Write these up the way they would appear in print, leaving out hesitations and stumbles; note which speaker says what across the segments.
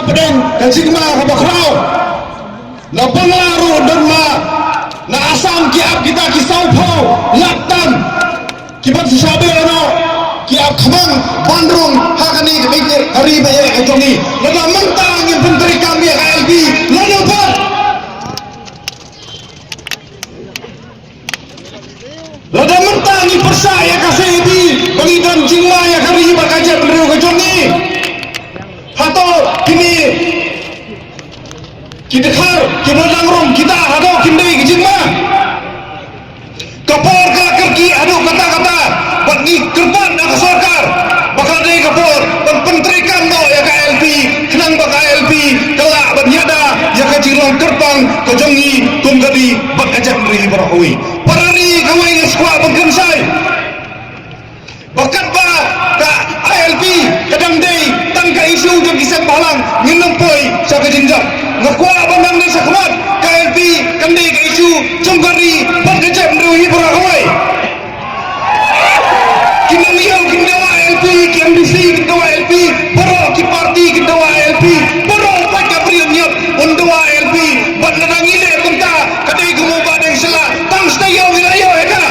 Speaker 1: pedeng kajingma kabakrau na pengaruh dan na asam kiap kita kisau pau laktan kibat sabe ono kiap khamang bandrung hakani mikir hari baye kajongi lada mentang yang menteri kami KLB lalu pat lada mentang yang persaya kasih di pengidan jingma yang hari bakajat beliau kajongi hato kini kita khar kita langrong kita hato kini jingma kapor kerki aduh kata-kata bagi kerban nak sarkar bakal dari kapor dan penterikan do ya KLB kenang bak KLB kelak berniada ya kacirong kerbang kejongi tunggadi bak ajak beri berahui parari kawai ngeskuat bengkensai bakat ba ka KLB kadang day tangka isu dan kisah balang nginempoi sa kajinjak ngekuat bandang desa kuat KLB kandai ke isu congkari bak ajak beri berahui kindawa LP, KMDC, kindawa LP, baro ki parti kindawa LP, baro pakai prionyap undawa LP, buat nadangile kunta kadai gumo badeng sila, tang stayo wilayo eka.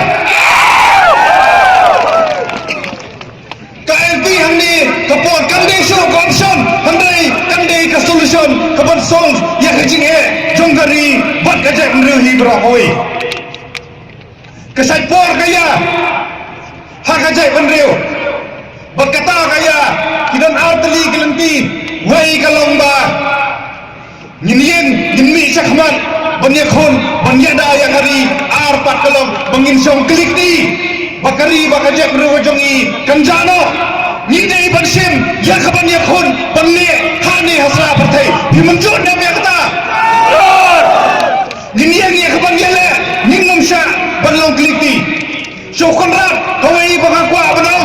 Speaker 1: KLP handi kapon kandai show option, kandai ke solution, kapon solve ya kecing jonggari buat kajak menuhi berahoi. Kesaipor kaya hak ajai penriu berkata kaya kidan arteli kelenti wai kalomba nyinien nyinmi sakmat banyakhon banyada yang hari arpat kalom menginsong klik ni bakari bakajak berwajongi kanjano nyidai bansim yang kebanyakhon banne hani hasra partai himenjun dan kata nyinien yang kebanyale nyingom sya banlong klik ni syukun rat kawai bangakwa benang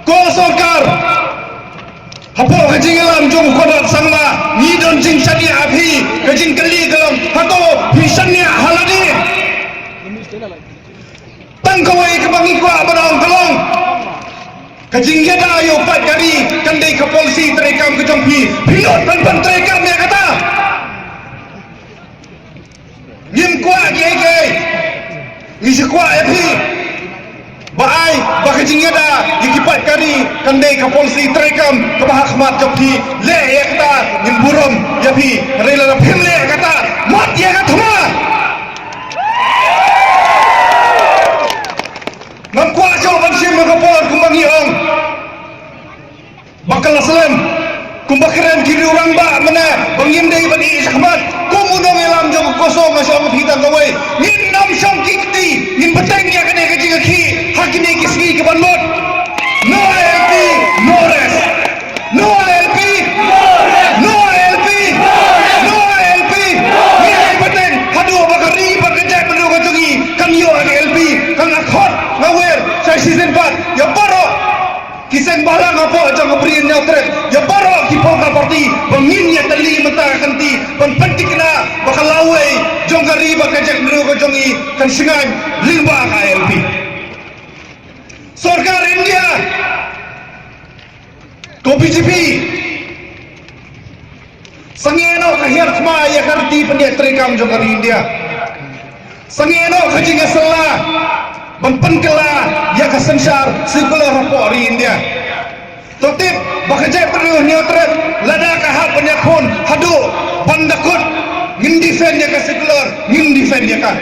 Speaker 1: ko sarkar hapo kajing alam jong kodat sangma ni don jing sani api kajing kali dalam hato hisanya haladi tang kawai kebangikwa benang kalong kajing yada ayo pat kari kandai ke polisi terekam ke jompi pinut ban terekam ya kata nyim kwa keke ngisi kwa api baai bakajing yada dikipat kari kandai ke polisi terekam ke bahakmat jompi le ya kata nyim burum yapi rela pim le kata mat ya kata ma ngam kwa jo bansim ngapor kumbangi ong bakal aslam kumbakran kiri orang ba mana bangim dai bani sakmat kumudong elam jong kosong asong hitang kawai ngin nam syam kikti ngin beteng ya kene kajing ki hakine kisgi ke banmot no LP no res no LP no LP no LP ngin beteng hadu bakari bakajak benu kajongi kan yo LP kan akhot ngawer saya season 4 ya baro kiseng balang apa jang berian nyotret ya baro ki poka parti bangin ya tali mata kanti penting kena bakal lawe jong kari bakajak benu kajongi kan singan limba KLP sarkar India ko BJP sangeno kahir khma ya karti pendiat terekam jong kari India sangeno kajing salah Mempenkela ya kesensyar sikulah rapor di India. Totip bakajai perlu neutral lada kahap penyakhun hadu bandakut ngin defend ya kesikular ngin defend ya kan.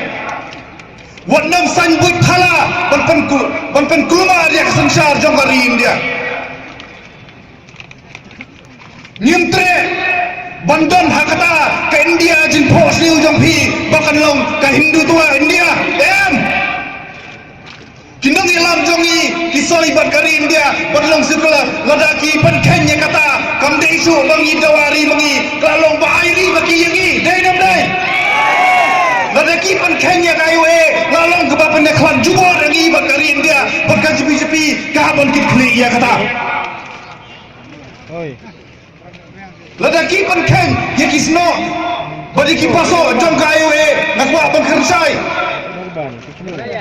Speaker 1: Wadnam sanbut phala banpen kulma ya kesensyar jong di India. Nyimtre bandon hakata ke India jin pos liu jong pi bakan long ke Hindu tua India Kindang ilam jongi kisoi barkari India berlong sirkular ladaki penkenya kata kam desu bangi dawari bangi kalong bairi baki yangi dai nam dai ladaki penkenya kayu lalong ke bapan neklan jubor yangi barkari India barkan BJP kahabon kit-klik ya kata ladaki penkeng ya kisno badi kipaso jong kayu nakwa bangkersai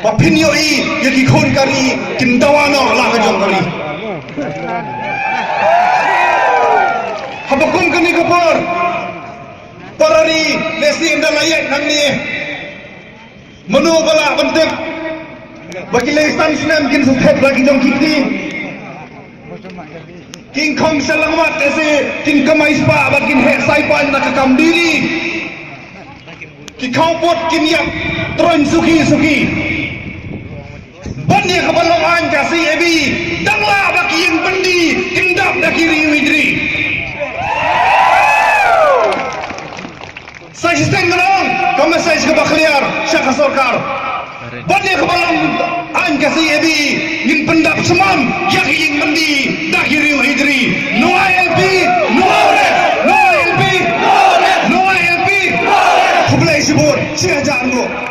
Speaker 1: Papinyo yaki khon kari kindawano la ka jong kari habakum kani kapur parari lesi indah layak nang ni menu bala bentuk bagi lesan senam kin sesat lagi jong kiti king kong selamat ese king kamai spa bakin he saipan nak kam diri ki kau pot kin yak tron suki ban dia kebalongan kasih ebi danglah baki yang bendi kendap dah kiri widri saya sistem gerong kami saya kebakliar syakha sorkar ban dia kebalongan kasih ebi yang pendap semam yak yang bendi dah kiri widri no LP no LP kublai sebut siaja anggo